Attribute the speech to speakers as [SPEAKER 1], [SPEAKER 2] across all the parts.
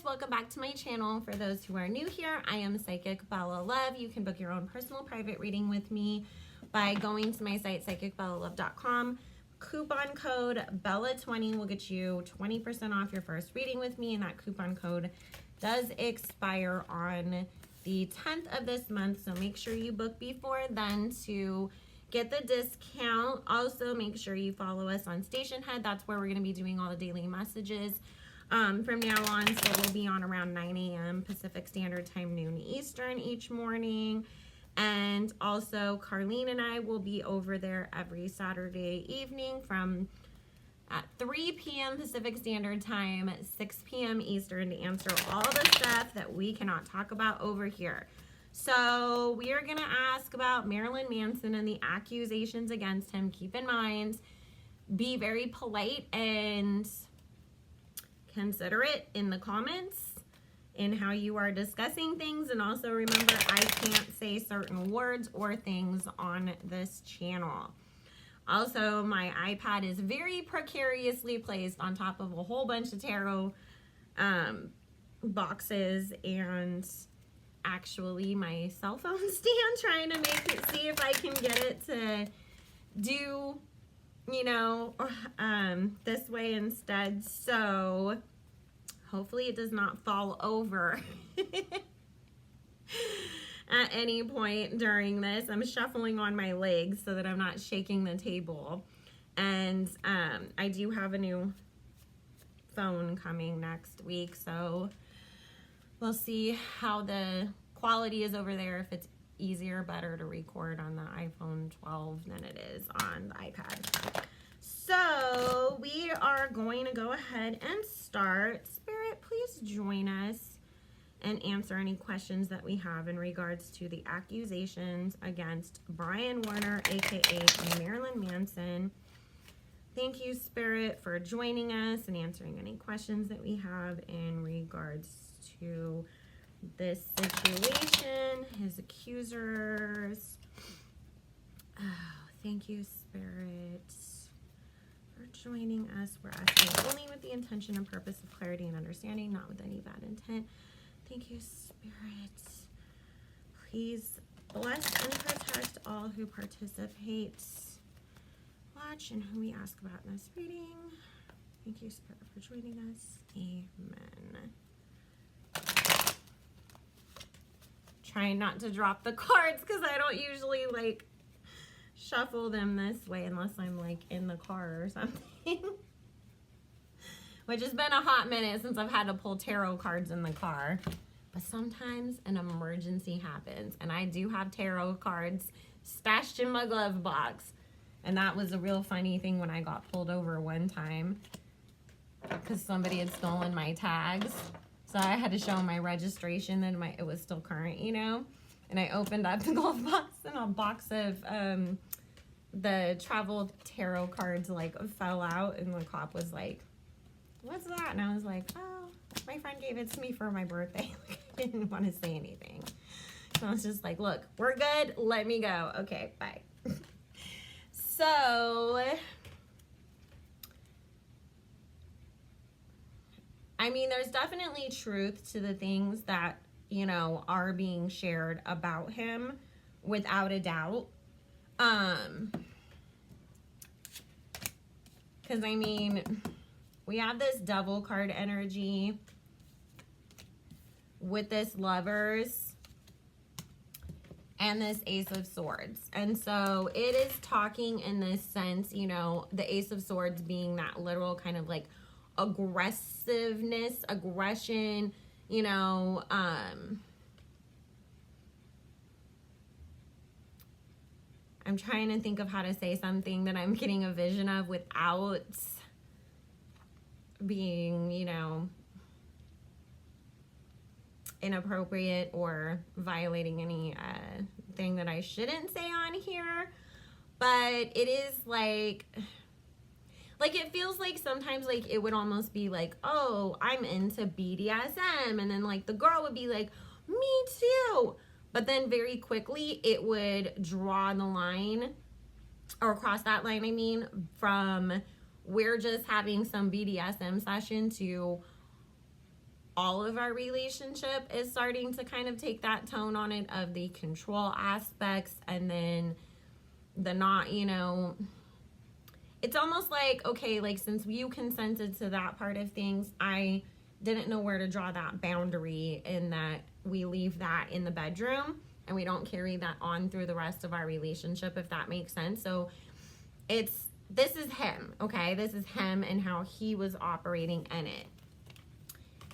[SPEAKER 1] welcome back to my channel. For those who are new here, I am Psychic Bella Love. You can book your own personal private reading with me by going to my site, psychicbellalove.com. Coupon code BELLA20 will get you 20% off your first reading with me, and that coupon code does expire on the 10th of this month, so make sure you book before then to get the discount. Also, make sure you follow us on Stationhead. That's where we're going to be doing all the daily messages from now on. So we'll be on around 9 a.m. Pacific Standard Time, noon Eastern each morning. And also, Carlene and I will be over there every Saturday evening from at 3 p.m. Pacific Standard Time, 6 p.m. Eastern, to answer all the stuff that we cannot talk about over here. So we are going to ask about Marilyn Manson and the accusations against him. Keep in mind, be very polite and considerate in the comments in how you are discussing things. And also remember, I can't say certain words or things on this channel. Also, my iPad is very precariously placed on top of a whole bunch of tarot boxes and actually my cell phone stand, trying to make it, see if I can get it to do, you know, this way instead. So hopefully it does not fall over at any point during this. I'm shuffling on my legs so that I'm not shaking the table. And I do have a new phone coming next week, so we'll see how the quality is over there, if it's easier, better to record on the iPhone 12 than it is on the iPad. So we are going to go ahead and start. Spirit, please join us and answer any questions that we have in regards to the accusations against Brian Warner, aka Marilyn Manson. Thank you, Spirit, for joining us and answering any questions that we have in regards to this situation, his accusers. Oh, thank you, Spirit, for joining us. We're asking only with the intention and purpose of clarity and understanding, not with any bad intent. Thank you, Spirit. Please bless and protect all who participate, watch, and who we ask about in this reading. Thank you, Spirit, for joining us. Amen. Trying not to drop the cards because I don't usually like shuffle them this way unless I'm like in the car or something. Which has been a hot minute since I've had to pull tarot cards in the car. But sometimes an emergency happens, and I do have tarot cards stashed in my glove box. And that was a real funny thing when I got pulled over one time because somebody had stolen my tags. So I had to show my registration that it was still current, you know. And I opened up the glove box, and a box of the travel tarot cards like fell out, and the cop was like, "What's that?" And I was like, "Oh, my friend gave it to me for my birthday." Like, I didn't want to say anything. So I was just like, "Look, we're good. Let me go." Okay, bye. So, I mean, there's definitely truth to the things that, you know, are being shared about him, without a doubt. Because, I mean, we have this Devil card energy with this Lovers and this Ace of Swords. And so it is talking in this sense, you know, the Ace of Swords being that literal kind of like aggressiveness, aggression, you know, I'm trying to think of how to say something that I'm getting a vision of without being, you know, inappropriate or violating any thing that I shouldn't say on here. But it is like it feels like sometimes like it would almost be like, oh, I'm into BDSM, and then like the girl would be like, me too. But then very quickly it would draw the line, or cross that line, I mean, from we're just having some BDSM session to all of our relationship is starting to kind of take that tone on it of the control aspects, and then the not, you know, it's almost like, okay, like since you consented to that part of things, I didn't know where to draw that boundary, in that we leave that in the bedroom and we don't carry that on through the rest of our relationship, if that makes sense. So this is him, okay? This is him and how he was operating in it.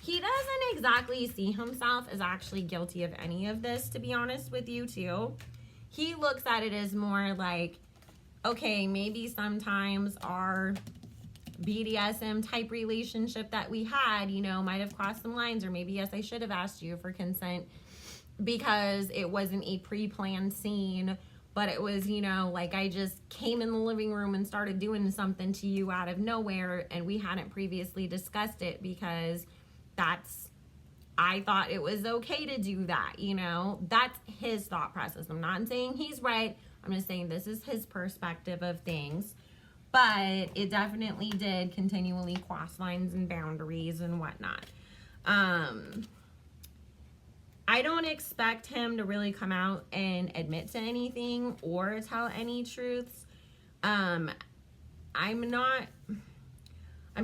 [SPEAKER 1] He doesn't exactly see himself as actually guilty of any of this, to be honest with you, too. He looks at it as more like, okay, maybe sometimes our BDSM type relationship that we had, you know, might have crossed some lines, or maybe, yes, I should have asked you for consent because it wasn't a pre-planned scene, but it was, you know, like I just came in the living room and started doing something to you out of nowhere, and we hadn't previously discussed it because I thought it was okay to do that, you know. That's his thought process. I'm not saying he's right. I'm just saying this is his perspective of things. But it definitely did continually cross lines and boundaries and whatnot. I don't expect him to really come out and admit to anything or tell any truths. I'm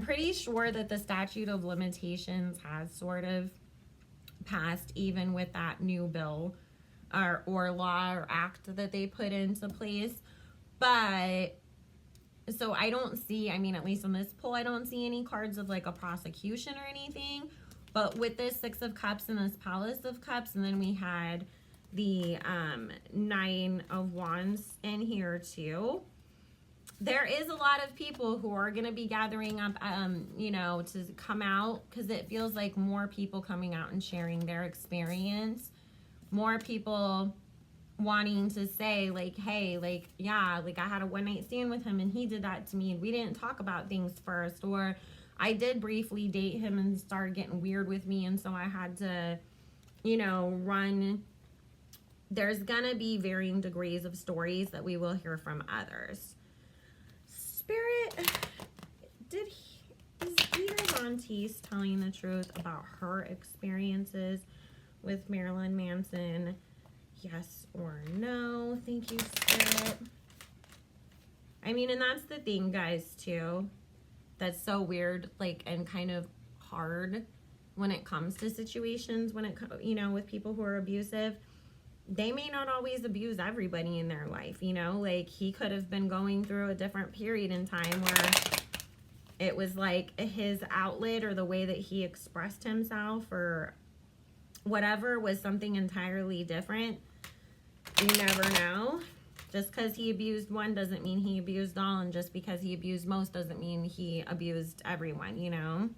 [SPEAKER 1] pretty sure that the statute of limitations has sort of passed, even with that new bill or law or act that they put into place. But so I don't see, I mean, at least on this poll, I don't see any cards of like a prosecution or anything. But with this Six of Cups and this Palace of Cups, and then we had the Nine of Wands in here too, there is a lot of people who are going to be gathering up, you know, to come out, because it feels like more people coming out and sharing their experience, more people wanting to say like, hey, like, yeah, like I had a one-night stand with him and he did that to me and we didn't talk about things first, or I did briefly date him and started getting weird with me, and so I had to, you know, run. There's gonna be varying degrees of stories that we will hear from others. Spirit, is Peter Von Teese telling the truth about her experiences with Marilyn Manson? Yes or no? Thank you, Spirit. I mean, and that's the thing, guys, too. That's so weird, like, and kind of hard when it comes to situations, when it, you know, with people who are abusive. They may not always abuse everybody in their life, you know, like he could have been going through a different period in time where it was like his outlet or the way that he expressed himself or whatever was something entirely different. You never know. Just because he abused one doesn't mean he abused all, and just because he abused most doesn't mean he abused everyone, you know?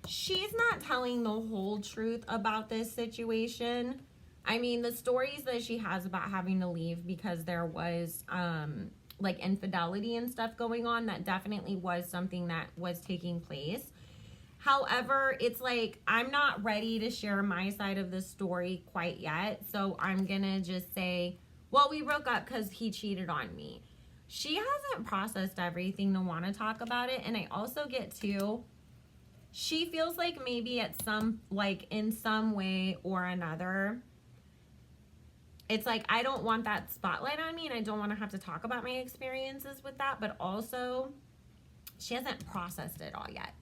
[SPEAKER 1] She's not telling the whole truth about this situation. I mean, the stories that she has about having to leave because there was like infidelity and stuff going on, that definitely was something that was taking place. However, it's like, I'm not ready to share my side of the story quite yet. So I'm gonna just say, well, we broke up because he cheated on me. She hasn't processed everything to want to talk about it. And I also get to, she feels like maybe at some, like in some way or another, it's like, I don't want that spotlight on me and I don't want to have to talk about my experiences with that. But also, she hasn't processed it all yet.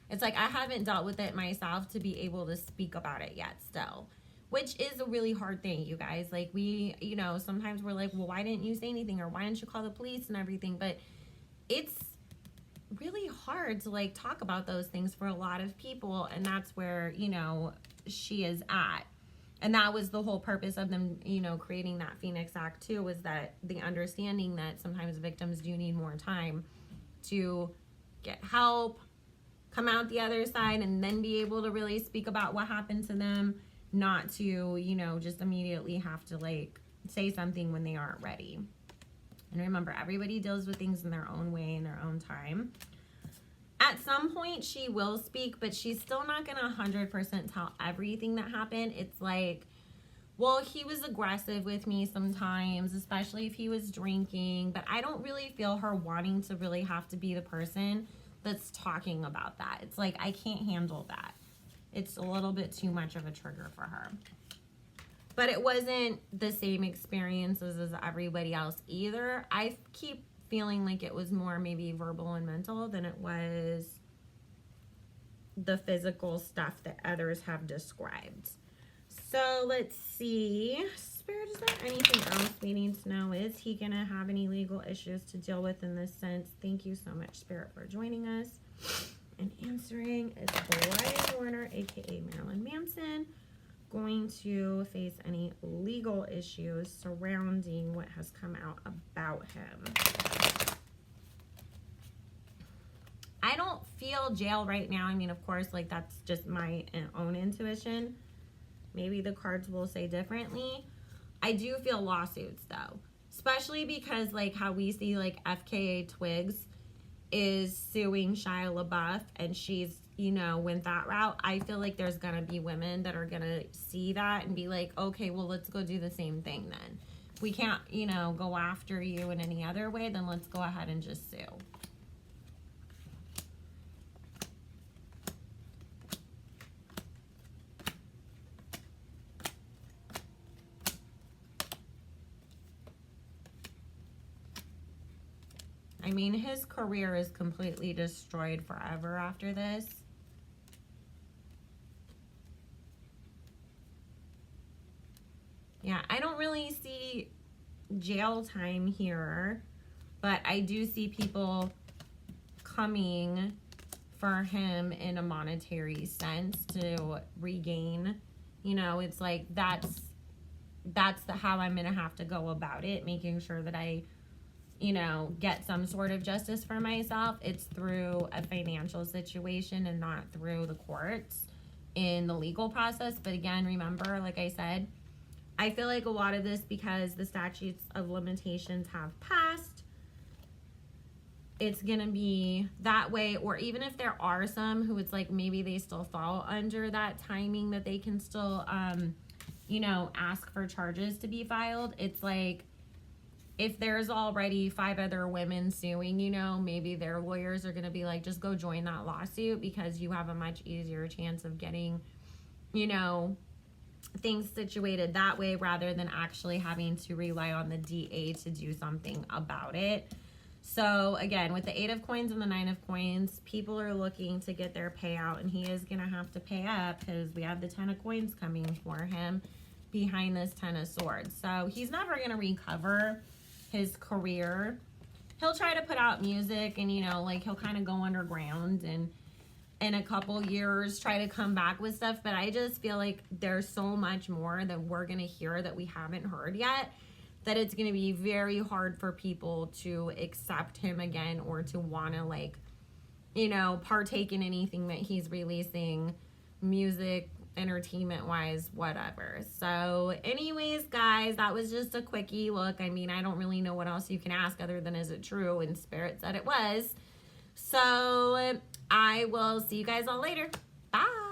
[SPEAKER 1] It's like, I haven't dealt with it myself to be able to speak about it yet still, which is a really hard thing, you guys. Like, we, you know, sometimes we're like, well, why didn't you say anything? Or why didn't you call the police and everything? But it's really hard to like talk about those things for a lot of people. And that's where, you know, she is at. And that was the whole purpose of them, you know, creating that Phoenix Act too, was that the understanding that sometimes victims do need more time to get help, come out the other side, and then be able to really speak about what happened to them, not to, you know, just immediately have to like say something when they aren't ready. And remember, everybody deals with things in their own way, in their own time. At some point she will speak, but she's still not gonna 100% tell everything that happened. It's like, well, he was aggressive with me sometimes, especially if he was drinking, but I don't really feel her wanting to really have to be the person that's talking about that. It's like, I can't handle that. It's a little bit too much of a trigger for her. But it wasn't the same experiences as everybody else either. I keep feeling like it was more maybe verbal and mental than it was the physical stuff that others have described. So let's see. Spirit, is there anything else we need to know? Is he going to have any legal issues to deal with in this sense? Thank you so much, Spirit, for joining us and answering. Is Brian Warner, aka Marilyn Manson, going to face any legal issues surrounding what has come out about him? I don't feel jail right now. I mean, of course, like that's just my own intuition. Maybe the cards will say differently. I do feel lawsuits though, especially because like how we see like FKA Twigs is suing Shia LaBeouf and she's, you know, went that route. I feel like there's going to be women that are going to see that and be like, okay, well, let's go do the same thing then. If we can't, you know, go after you in any other way, then let's go ahead and just sue. I mean, his career is completely destroyed forever after this. Yeah, I don't really see jail time here, but I do see people coming for him in a monetary sense to regain. You know, it's like that's how I'm going to have to go about it, making sure that I, you know, get some sort of justice for myself. It's through a financial situation and not through the courts in the legal process. But again, remember, like I said, I feel like a lot of this, because the statutes of limitations have passed, it's going to be that way. Or even if there are some who it's like maybe they still fall under that timing that they can still, you know, ask for charges to be filed. It's like, if there's already 5 other women suing, you know, maybe their lawyers are going to be like, just go join that lawsuit because you have a much easier chance of getting, you know, things situated that way rather than actually having to rely on the DA to do something about it. So again, with the 8 of coins and the 9 of coins, people are looking to get their payout, and he is going to have to pay up because we have the 10 of coins coming for him behind this 10 of swords. So he's never going to recover his career. He'll try to put out music and, you know, like he'll kind of go underground and in a couple years try to come back with stuff. But I just feel like there's so much more that we're going to hear that we haven't heard yet, that it's going to be very hard for people to accept him again or to want to, like, you know, partake in anything that he's releasing, music, entertainment wise, whatever. So anyways, guys, that was just a quickie look. I mean, I don't really know what else you can ask other than, is it true? And Spirit said it was. So I will see you guys all later. Bye.